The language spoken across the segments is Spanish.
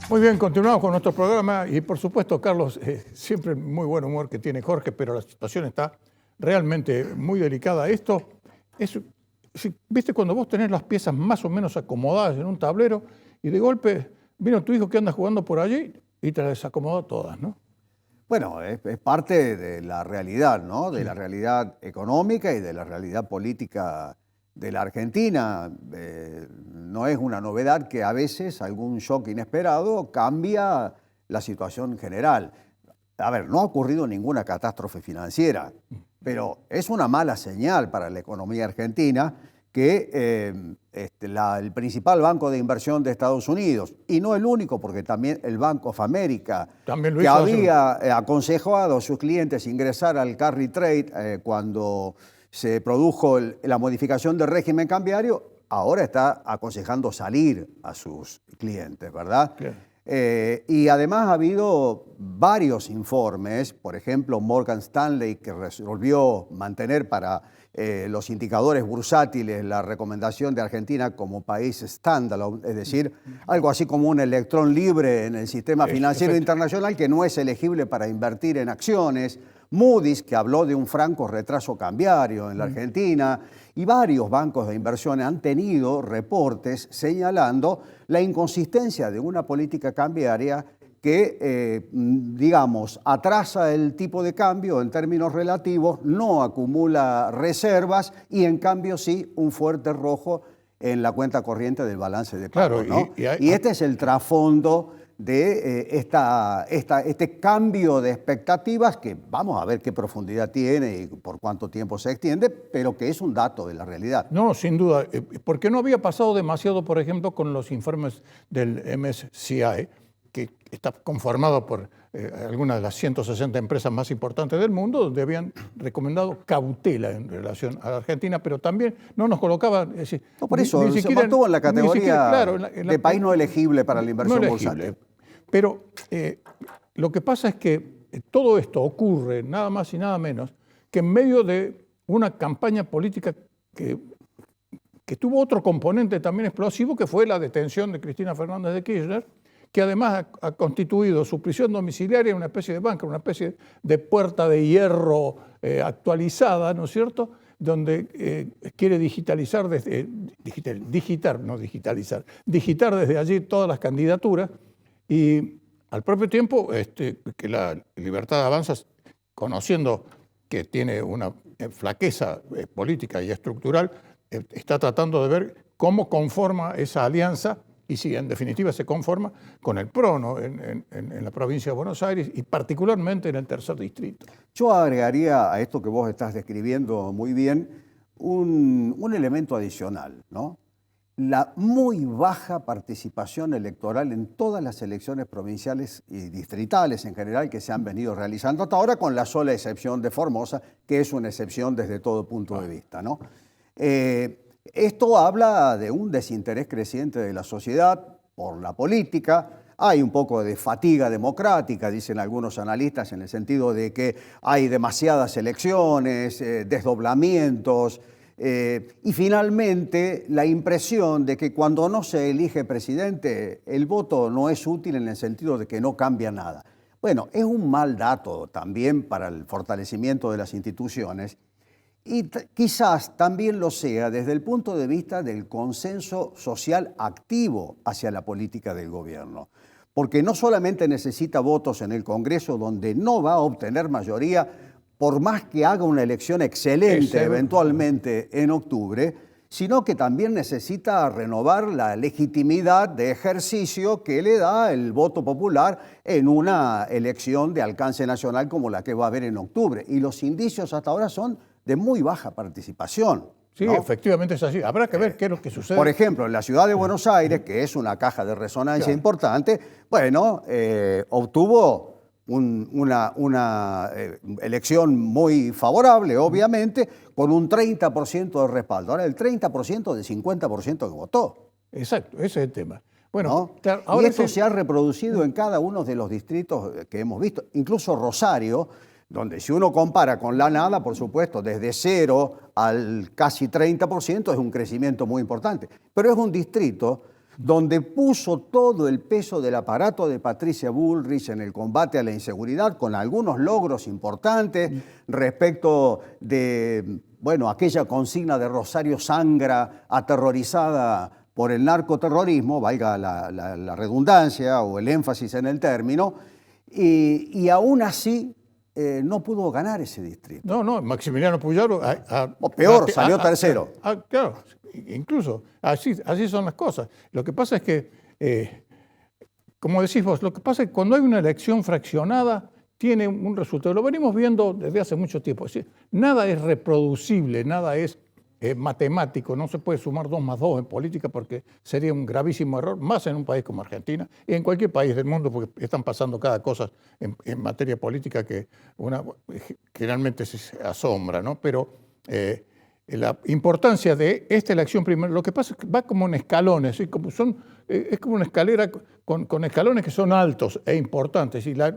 Muy bien, continuamos con nuestro programa y por supuesto, Carlos, siempre muy buen humor que tiene Jorge, pero la situación está realmente muy delicada. Esto es, viste, cuando vos tenés las piezas más o menos acomodadas en un tablero y de golpe vino tu hijo que anda jugando por allí y te las desacomodó todas, ¿no? Bueno, es parte de la realidad, ¿no? De la realidad económica y de la realidad política de la Argentina. No es una novedad que a veces algún shock inesperado cambia la situación general. A ver, no ha ocurrido ninguna catástrofe financiera, pero es una mala señal para la economía argentina que el principal banco de inversión de Estados Unidos, y no el único, porque también el Bank of America, que había aconsejado a sus clientes ingresar al carry trade cuando se produjo la modificación del régimen cambiario, ahora está aconsejando salir a sus clientes, ¿verdad? Claro. Y además ha habido varios informes, por ejemplo, Morgan Stanley, que resolvió mantener para los indicadores bursátiles la recomendación de Argentina como país standalone, es decir, algo así como un electrón libre en el sistema financiero internacional que no es elegible para invertir en acciones. Moody's, que habló de un franco retraso cambiario en la Argentina, y varios bancos de inversión han tenido reportes señalando la inconsistencia de una política cambiaria que, digamos, atrasa el tipo de cambio en términos relativos, no acumula reservas y en cambio sí un fuerte rojo en la cuenta corriente del balance de pagos, ¿no? Y este es el trasfondo de este cambio de expectativas que vamos a ver qué profundidad tiene y por cuánto tiempo se extiende, pero que es un dato de la realidad. No, sin duda, porque no había pasado demasiado, por ejemplo, con los informes del MSCI, que está conformado por algunas de las 160 empresas más importantes del mundo, donde habían recomendado cautela en relación a la Argentina, pero también no nos colocaba... no, por eso se mantuvo en la categoría de país no elegible para la inversión bursátil. Pero lo que pasa es que todo esto ocurre nada más y nada menos que en medio de una campaña política que tuvo otro componente también explosivo, que fue la detención de Cristina Fernández de Kirchner, que además ha constituido su prisión domiciliaria en una especie de banca, una especie de puerta de hierro actualizada, ¿no es cierto?, donde quiere digitalizar digitar desde allí todas las candidaturas y al propio tiempo que la Libertad Avanza, conociendo que tiene una flaqueza política y estructural, está tratando de ver cómo conforma esa alianza y si en definitiva se conforma con el PRO, ¿no?, en la provincia de Buenos Aires y particularmente en el tercer distrito. Yo agregaría a esto que vos estás describiendo muy bien un elemento adicional, ¿no? La muy baja participación electoral en todas las elecciones provinciales y distritales en general que se han venido realizando hasta ahora, con la sola excepción de Formosa, que es una excepción desde todo punto de vista, ¿no? Esto habla de un desinterés creciente de la sociedad por la política. Hay un poco de fatiga democrática, dicen algunos analistas, en el sentido de que hay demasiadas elecciones, desdoblamientos, y finalmente la impresión de que cuando no se elige presidente, el voto no es útil en el sentido de que no cambia nada. Bueno, es un mal dato también para el fortalecimiento de las instituciones. Y quizás también lo sea desde el punto de vista del consenso social activo hacia la política del gobierno. Porque no solamente necesita votos en el Congreso, donde no va a obtener mayoría, por más que haga una elección excelente eventualmente en octubre, sino que también necesita renovar la legitimidad de ejercicio que le da el voto popular en una elección de alcance nacional como la que va a haber en octubre. Y los indicios hasta ahora son de muy baja participación. Sí, ¿no? Efectivamente es así. Habrá que ver qué es lo que sucede. Por ejemplo, en la ciudad de Buenos Aires, que es una caja de resonancia importante, bueno, obtuvo una elección muy favorable, obviamente, con un 30% de respaldo. Ahora, el 30% del 50% que votó. Exacto, ese es el tema. Bueno, ¿no? Claro, ahora y esto se ha reproducido en cada uno de los distritos que hemos visto. Incluso Rosario, donde si uno compara con la nada, por supuesto, desde 0 al casi 30% es un crecimiento muy importante. Pero es un distrito donde puso todo el peso del aparato de Patricia Bullrich en el combate a la inseguridad, con algunos logros importantes respecto de, bueno, aquella consigna de Rosario Sangra aterrorizada por el narcoterrorismo, valga la redundancia o el énfasis en el término, y aún así no pudo ganar ese distrito. No, Maximiliano Puyaro... o peor, salió tercero. Claro, incluso así son las cosas. Lo que pasa es que, como decís vos, lo que pasa es que cuando hay una elección fraccionada, tiene un resultado. Lo venimos viendo desde hace mucho tiempo. Es decir, nada es reproducible, nada es matemático. No se puede sumar 2 más 2 en política porque sería un gravísimo error, más en un país como Argentina y en cualquier país del mundo, porque están pasando cada cosa en materia política que generalmente se asombra, ¿no? Pero la importancia de esta elección primero, lo que pasa es que va como en escalones, ¿sí? Es como una escalera con escalones que son altos e importantes. Y la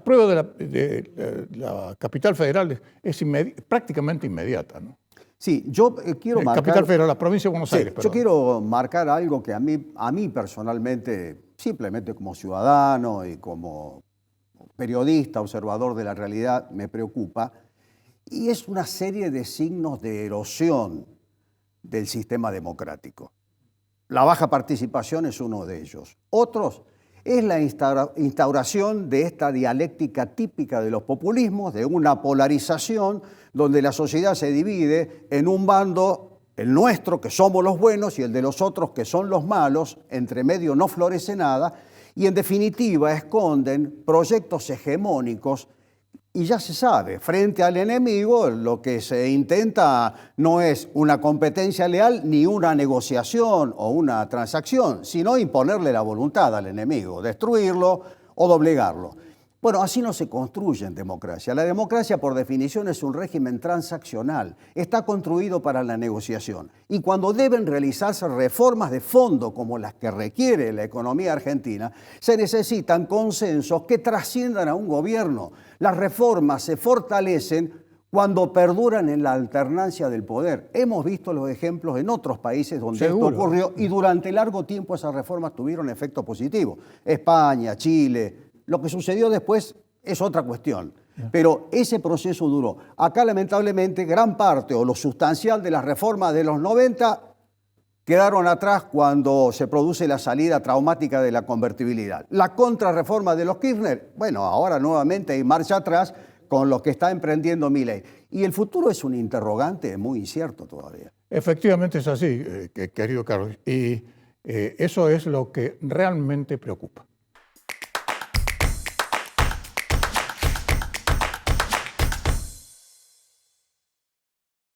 prueba de la capital federal es prácticamente inmediata, ¿no? Sí, yo quiero marcar... Capital federal, la provincia de Buenos Aires. Yo quiero marcar algo que a mí personalmente, simplemente como ciudadano y como periodista, observador de la realidad, me preocupa, y es una serie de signos de erosión del sistema democrático. La baja participación es uno de ellos. Otros es la instauración de esta dialéctica típica de los populismos, de una polarización donde la sociedad se divide en un bando, el nuestro, que somos los buenos, y el de los otros, que son los malos. Entre medio no florece nada, y en definitiva esconden proyectos hegemónicos. Y ya se sabe, frente al enemigo lo que se intenta no es una competencia leal ni una negociación o una transacción, sino imponerle la voluntad al enemigo, destruirlo o doblegarlo. Bueno, así no se construye en democracia. La democracia, por definición, es un régimen transaccional. Está construido para la negociación. Y cuando deben realizarse reformas de fondo como las que requiere la economía argentina, se necesitan consensos que trasciendan a un gobierno. Las reformas se fortalecen cuando perduran en la alternancia del poder. Hemos visto los ejemplos en otros países donde esto ocurrió y durante largo tiempo esas reformas tuvieron efecto positivo. España, Chile. Lo que sucedió después es otra cuestión, pero ese proceso duró. Acá, lamentablemente, gran parte o lo sustancial de las reformas de los 90 quedaron atrás cuando se produce la salida traumática de la convertibilidad. La contrarreforma de los Kirchner, bueno, ahora nuevamente hay marcha atrás con lo que está emprendiendo Milei. Y el futuro es un interrogante muy incierto todavía. Efectivamente es así, querido Carlos, y eso es lo que realmente preocupa.